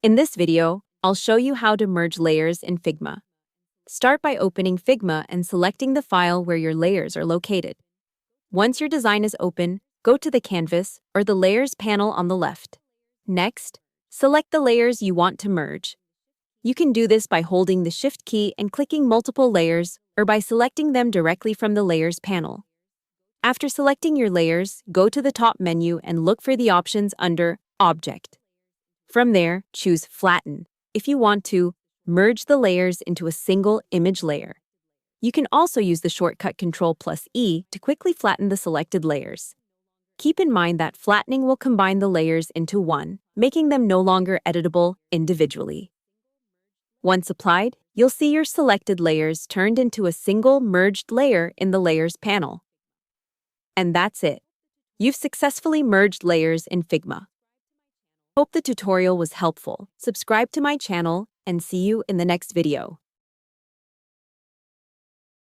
In this video, I'll show you how to merge layers in Figma. Start by opening Figma and selecting the file where your layers are located. Once your design is open, go to the Canvas or the Layers panel on the left. Next, select the layers you want to merge. You can do this by holding the Shift key and clicking multiple layers, or by selecting them directly from the Layers panel. After selecting your layers, go to the top menu and look for the options under Object. From there, choose Flatten if you want to merge the layers into a single image layer. You can also use the shortcut Ctrl E to quickly flatten the selected layers. Keep in mind that flattening will combine the layers into one, making them no longer editable individually. Once applied, you'll see your selected layers turned into a single merged layer in the Layers panel. And that's it. You've successfully merged layers in Figma. Hope the tutorial was helpful. Subscribe to my channel and see you in the next video.